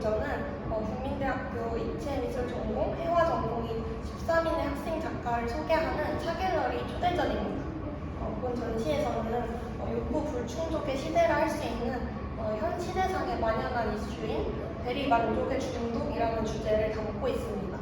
저는 국민대학교 입체미술 전공 회화 전공인 13인의 학생 작가를 소개하는 차갤러리 초대전입니다. 이번 전시에서는 욕구 불충족의 시대라 할 수 있는 현 시대상에 만연한 이슈인 대리만족의 중독이라는 주제를 담고 있습니다.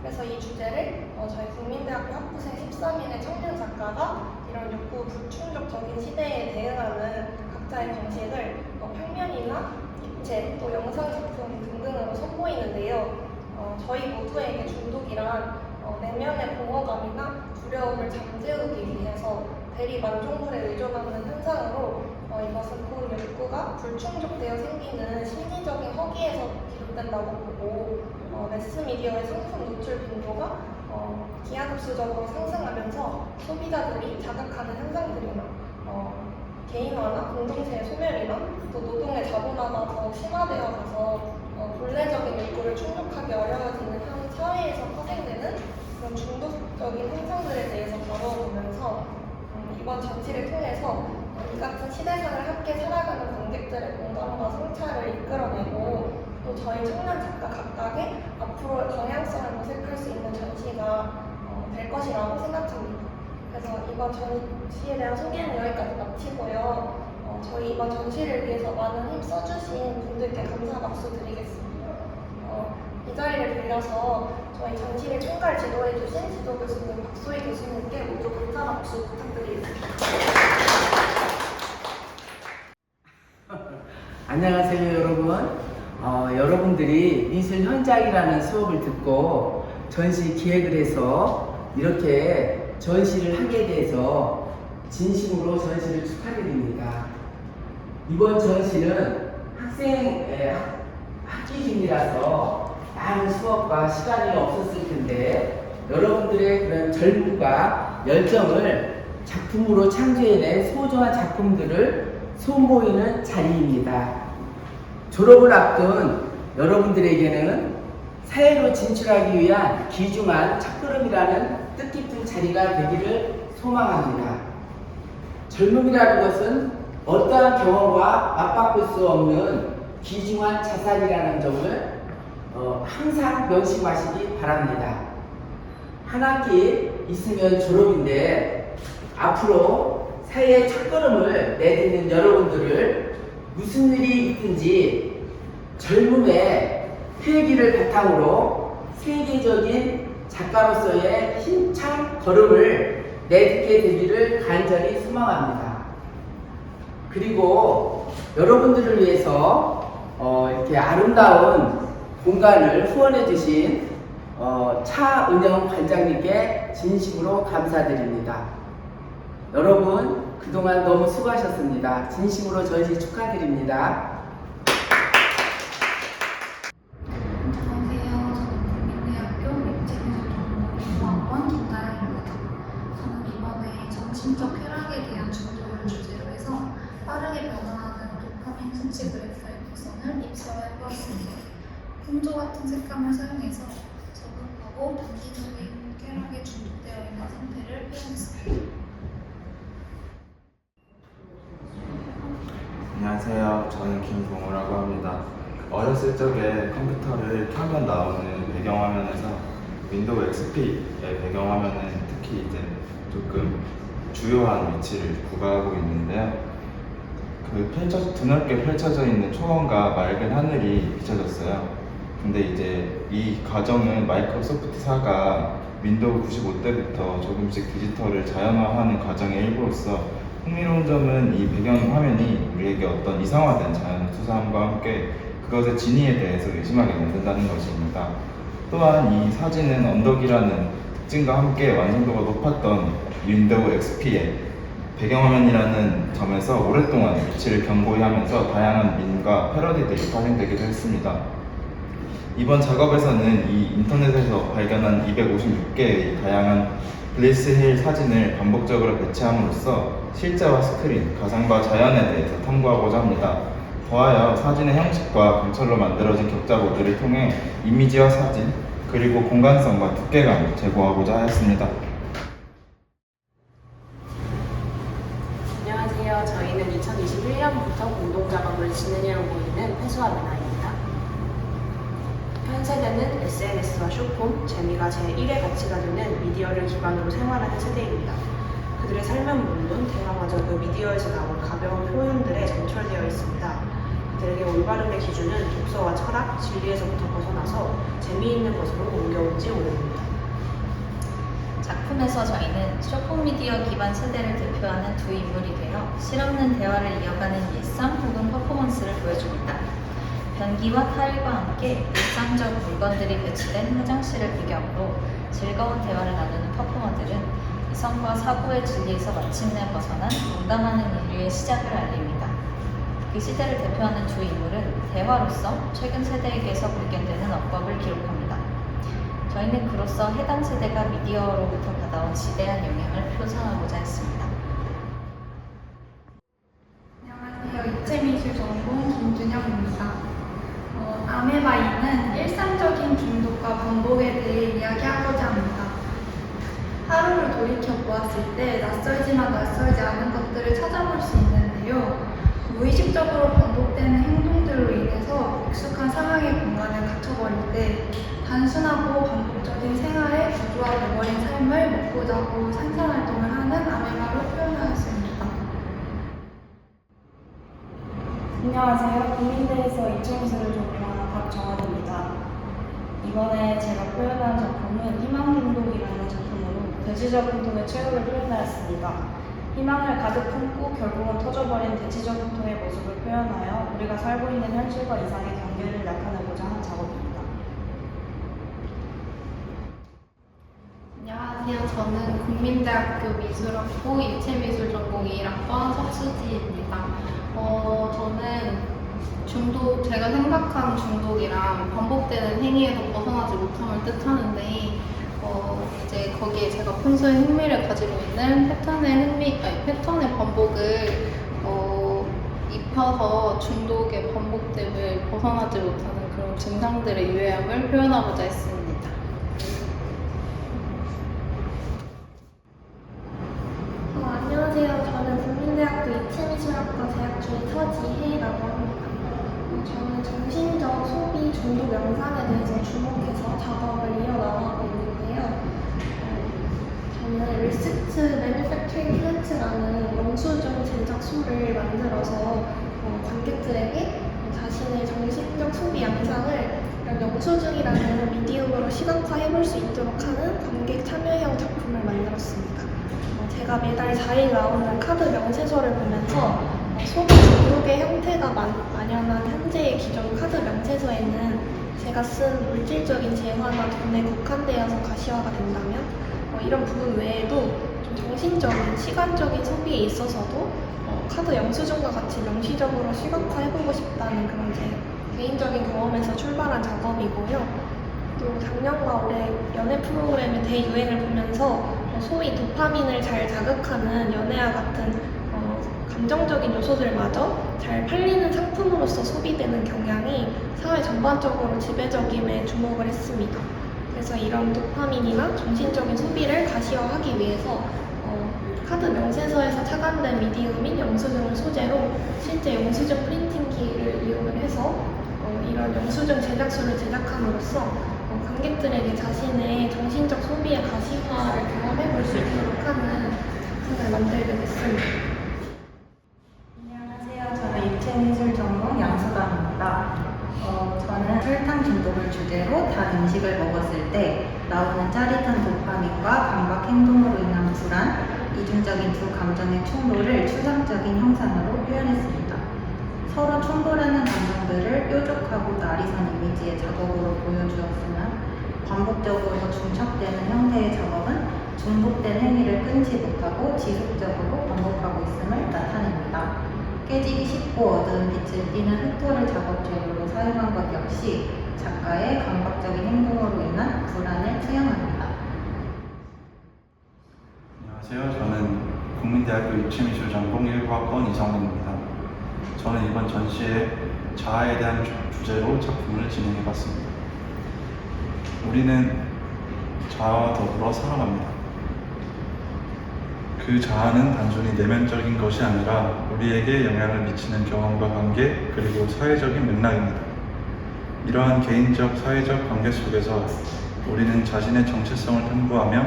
그래서 이 주제를 저희 국민대학교 학부생 13인의 청년 작가가 이런 욕구 불충족적인 시대에 대응하는 각자의 방식을 평면이나 입체, 또 영상 작품 등등으로 선보이는데요. 저희 모두에게 중독이란 내면의 공허감이나 두려움을 잠재우기 위해서 대리 만족물에 의존하는 현상으로 이것은 본 욕구가 불충족되어 생기는 심리적인 허기에서 비롯된다고 보고 매스미디어의 상품 노출 빈도가 기하급수적으로 상승하면서 소비자들이 자극하는 현상들이나 개인화나 공동체의 소멸이나 또 노동의 자본화가 더 심화되어 가서 본래적인 욕구를 충족하기 어려워지는 현 사회에서 파생되는 그런 중독적인 현상들에 대해서 다뤄보면서 이번 전시를 통해서 이 같은 시대상을 함께 살아가는 관객들의 공감과 성찰을 이끌어내고 또 저희 청년 작가 각각의 앞으로의 방향성을 모색할 수 있는 전시가 될 것이라고 생각합니다. 그래서 이번 전시에 대한 소개는 여기까지 마치고요. 저희 이번 전시를 위해서 많은 힘 써주신 분들께 감사 박수 드리겠습니다. 이 자리를 빌려서 저희 전시를 총괄 지도해주신 지도 교수님 박소희 교수님께 모두 감사 박수 부탁드리겠습니다. 안녕하세요 여러분. 여러분들이 미술 현장이라는 수업을 듣고 전시 기획을 해서 이렇게 전시를 하게 돼서 진심으로 전시를 축하드립니다. 이번 전시는 학기 중이라서 많은 수업과 시간이 없었을 텐데 여러분들의 그런 젊음과 열정을 작품으로 창조해낸 소중한 작품들을 선보이는 자리입니다. 졸업을 앞둔 여러분들에게는 사회로 진출하기 위한 귀중한 첫걸음이라는 뜻깊은 자리가 되기를 소망합니다. 젊음이라는 것은 어떠한 경험과 맞바꿀 수 없는 귀중한 자산이라는 점을 항상 명심하시기 바랍니다. 한 학기 있으면 졸업인데 앞으로 사회의 첫걸음을 내딛는 여러분들을 무슨 일이 있든지 젊음의 회기를 바탕으로 세계적인 작가로서의 힘찬 걸음을 내딛게 되기를 간절히 소망합니다. 그리고 여러분들을 위해서 이렇게 아름다운 공간을 후원해 주신 차은영 관장님께 진심으로 감사드립니다. 여러분 그동안 너무 수고하셨습니다. 진심으로 전시 축하드립니다. 안녕하세요. 저는 국민대학교 입체미술 전공 5학번 김다영입니다. 저는 이번에 정신적 쾌락에 대한 중독을 주제로 해서 빠르게 변화하는 도파민 수치 그래프의 곡선을 입체화해보았습니다. 풍조 같은 색감을 사용해서 적응하고 단기적인 쾌락에 중독되어 있는 상태를 표현했습니다. 안녕하세요. 저는 김동우라고 합니다. 어렸을 적에 컴퓨터를 켜면 나오는 배경화면에서 윈도우 XP의 배경화면은 특히 이제 조금 주요한 위치를 부과하고 있는데요. 드넓게 펼쳐져 있는 초원과 맑은 하늘이 비춰졌어요. 근데 이제 이 과정은 마이크로소프트사가 윈도우 95때부터 조금씩 디지털을 자연화하는 과정의 일부로서 흥미로운 점은 이 배경화면이 우리에게 어떤 이상화된 자연의 투사함과 함께 그것의 진위에 대해서 의심하게 만든다는 것입니다. 또한 이 사진은 언덕이라는 특징과 함께 완성도가 높았던 윈도우 XP의 배경화면이라는 점에서 오랫동안 위치를 견고히 하면서 다양한 밈과 패러디들이 발행되기도 했습니다. 이번 작업에서는 이 인터넷에서 발견한 256개의 다양한 블리스힐 사진을 반복적으로 배치함으로써 실제와 스크린, 가상과 자연에 대해서 탐구하고자 합니다. 더하여 사진의 형식과 강철로 만들어진 격자보드를 통해 이미지와 사진, 그리고 공간성과 두께감을 제고하고자 하였습니다. 안녕하세요. 저희는 2021년부터 공동작업을 진행해오고 있는 회수와 문화입니다. 세대는 SNS와 쇼폼, 재미가 제1의 가치가 되는 미디어를 기반으로 생활하는 세대입니다. 그들의 삶은 물론 대화마저도 미디어에서 나온 가벼운 표현들에 점철되어 있습니다. 그들에게 올바름의 기준은 독서와 철학, 진리에서부터 벗어나서 재미있는 것으로 옮겨온 지 오래입니다. 작품에서 저희는 쇼폼미디어 기반 세대를 대표하는 두 인물이 되어 실없는 대화를 이어가는 일상 혹은 퍼포먼스를 보여줍니다. 변기와 타일과 함께 일상적 물건들이 배치된 화장실을 배경으로 즐거운 대화를 나누는 퍼포머들은 이성과 사고의 진리에서 마침내 벗어난 농담하는 인류의 시작을 알립니다. 그 시대를 대표하는 두 인물은 대화로서 최근 세대에게서 발견되는 어법을 기록합니다. 저희는 그로써 해당 세대가 미디어로부터 받아온 지대한 영향을 표상하고자 했습니다. 안녕하세요. 입체미술 전공 김준영입니다. 아메바이는 일상적인 중독과 반복에 대해 이야기하고자 합니다. 하루를 돌이켜 보았을 때 낯설지만 낯설지 않은 것들을 찾아볼 수 있는데요. 무의식적으로 반복되는 행동들로 인해서 익숙한 상황의 공간을 갇혀버릴 때 단순하고 반복적인 생활에 구조화되어버린 삶을 먹고 자고 생산활동을 하는 아메바로 표현하였습니다. 안녕하세요. 국민대에서 입체미술을 전공하는 박정원입니다. 이번에 제가 표현한 작품은 희망중독이라는 작품으로 대지저분통의 최후를 표현하였습니다. 희망을 가득 품고 결국은 터져버린 대지저분통의 모습을 표현하여 우리가 살고 있는 현실과 이상의 경계를 나타내고자 한 작업입니다. 안녕하세요. 저는 국민대학교 미술학부 입체미술 전공 1학번 석수지입니다. 저는 제가 생각한 중독이랑 반복되는 행위에서 벗어나지 못함을 뜻하는데, 이제 거기에 제가 평소에 흥미를 가지고 있는 패턴의 반복을 입혀서 중독의 반복됨을 벗어나지 못하는 그런 증상들의 유해함을 표현하고자 했습니다. 안녕하세요. 저는 국민대학교 입체미술학과 재학 중인 서지혜라고 합니다. 저는 정신적 소비 중독 영상에 대해서 주목해서 작업을 이어나가고 있는데요. 저는 리스트 매니팩처링 플랜트라는 영수증 제작소를 만들어서 관객들에게 자신의 정신적 소비 양상을 이런 영수증이라는 미디움으로 시각화해볼 수 있도록 하는 관객 참여형 작품을 만들었습니다. 제가 매달 4일 나오는 카드 명세서를 보면서 소비 중독의 형태가 만연한 현재의 기존 카드 명세서에는 제가 쓴 물질적인 재화나 돈에 국한되어서 가시화가 된다면 이런 부분 외에도 좀 정신적인, 시간적인 소비에 있어서도 카드 영수증과 같이 명시적으로 시각화해보고 싶다는 그런 제 개인적인 경험에서 출발한 작업이고요. 또 작년과 올해 연애 프로그램의 대유행을 보면서 소위 도파민을 잘 자극하는 연애와 같은 감정적인 요소들마저 잘 팔리는 상품으로서 소비되는 경향이 사회 전반적으로 지배적임에 주목을 했습니다. 그래서 이런 도파민이나 정신적인 소비를 가시화하기 위해서 카드 명세서에서 착안된 미디움인 영수증을 소재로 실제 영수증 프린팅기를 이용을 해서 이런 영수증 제작소를 제작함으로써 관객들에게 자신의 정신적 소비의 가시화를 경험해 볼 수 있도록 하는 작품을 만들게 됐습니다. 안녕하세요. 저는 입체미술 전공 양수담입니다. 저는 설탕 중독을 주제로 단 음식을 먹었을 때 나오는 짜릿한 도파민과 감각 행동으로 인한 불안, 이중적인 두 감정의 충돌을 추상적인 형상으로 표현했습니다. 서로 충돌하는 감정들을 뾰족하고 나리선 이미지의 작업으로 보여주었으나 반복적으로 중첩되는 형태의 작업은 중복된 행위를 끊지 못하고 지속적으로 반복하고 있음을 나타냅니다. 깨지기 쉽고 어두운 빛을 띠는 흑토를 작업 재료로 사용한 것 역시 작가의 감각적인 행동으로 인한 불안을 투영합니다. 안녕하세요. 저는 국민대학교 입체미술 전공 19학번 이성훈입니다. 저는 이번 전시에 자아에 대한 주제로 작품을 진행해봤습니다. 우리는 자아와 더불어 살아갑니다. 그 자아는 단순히 내면적인 것이 아니라 우리에게 영향을 미치는 경험과 관계 그리고 사회적인 맥락입니다. 이러한 개인적, 사회적 관계 속에서 우리는 자신의 정체성을 탐구하며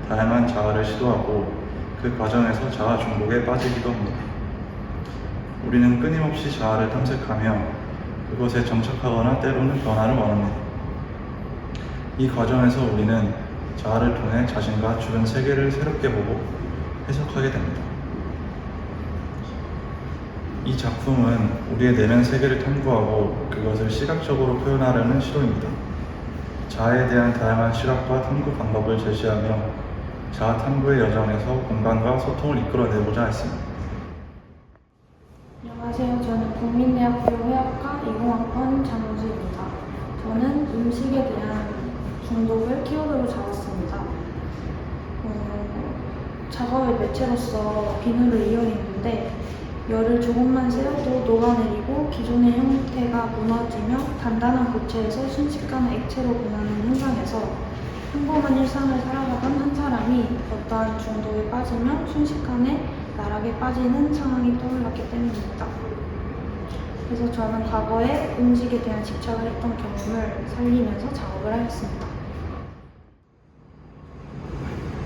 다양한 자아를 시도하고 그 과정에서 자아 중독에 빠지기도 합니다. 우리는 끊임없이 자아를 탐색하며 그것에 정착하거나 때로는 변화를 원합니다. 이 과정에서 우리는 자아를 통해 자신과 주변 세계를 새롭게 보고 해석하게 됩니다. 이 작품은 우리의 내면 세계를 탐구하고 그것을 시각적으로 표현하려는 시도입니다. 자아에 대한 다양한 시각과 탐구 방법을 제시하며 자아 탐구의 여정에서 공간과 소통을 이끌어내고자 했습니다. 안녕하세요. 저는 국민대학교 회화과 20학번 장우주입니다. 저는 음식에 대한 중독을 키워드로 잡았습니다. 작업의 매체로서 비누를 이용했는데 열을 조금만 쐬어도 녹아내리고 기존의 형태가 무너지며 단단한 고체에서 순식간에 액체로 변하는 현상에서 평범한 일상을 살아가던 한 사람이 어떠한 중독에 빠지면 순식간에 나락에 빠지는 상황이 떠올랐기 때문입니다. 그래서 저는 과거에 음식에 대한 집착을 했던 경험을 살리면서 작업을 하였습니다.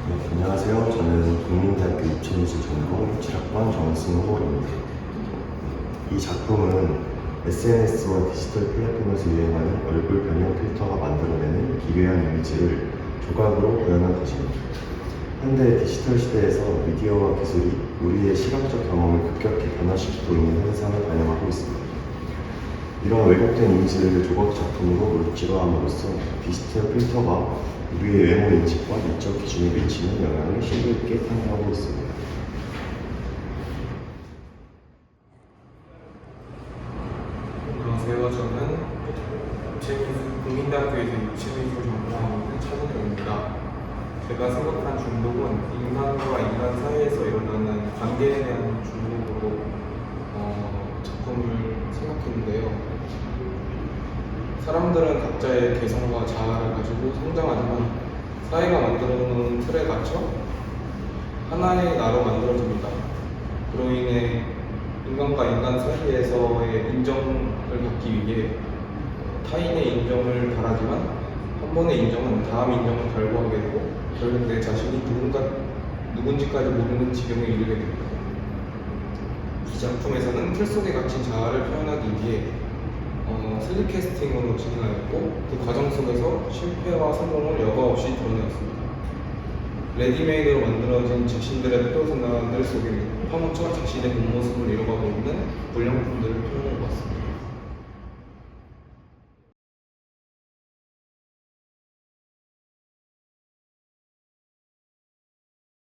네, 안녕하세요. 저는 국민대학교 입체미술 전공 7학번 정승호입니다. 이 작품은 SNS와 디지털 플랫폼에서 유행하는 얼굴 변형 필터가 만들어내는 기괴한 이미지를 조각으로 구현한 것입니다. 현대 디지털 시대에서 미디어와 기술이 우리의 시각적 경험을 급격히 변화시키고 있는 현상을 반영하고 있습니다. 이런 왜곡된 이미지를 조각 작품으로 물질화함으로써 디지털 필터가 우리의 외모 인식과 미적 기준에 미치는 영향을 심도 있게 탐구하고 있습니다. 안녕하세요. 저는 국민대학교에서 입체미술 전공하고 있는 차준영입니다. 제가 생각한 중독은 인간과 인간 사이에서 일어나는 관계에 대한 중독으로 작품을 생각했는데요. 사람들은 각자의 개성과 자아를 가지고 성장하지만 사회가 만들어놓은 틀에 갇혀 하나의 나로 만들어집니다. 그로 인해 인간과 인간 사이에서의 인정을 받기 위해 타인의 인정을 바라지만 한 번의 인정은 다음 인정을 갈구하게 되고 결국 내 자신이 누군지까지 모르는 지경에 이르게 됩니다. 이 작품에서는 틀 속에 갇힌 자아를 표현하기 위해 슬립 캐스팅으로 진행하였고 그 과정 속에서 실패와 성공을 여과 없이 드러내었습니다. 레디메이드로 만들어진 자신들의 표현들 속에 파묻혀 자신의 본 모습을 잃어가고 있는 불량품들을 표현해보았습니다.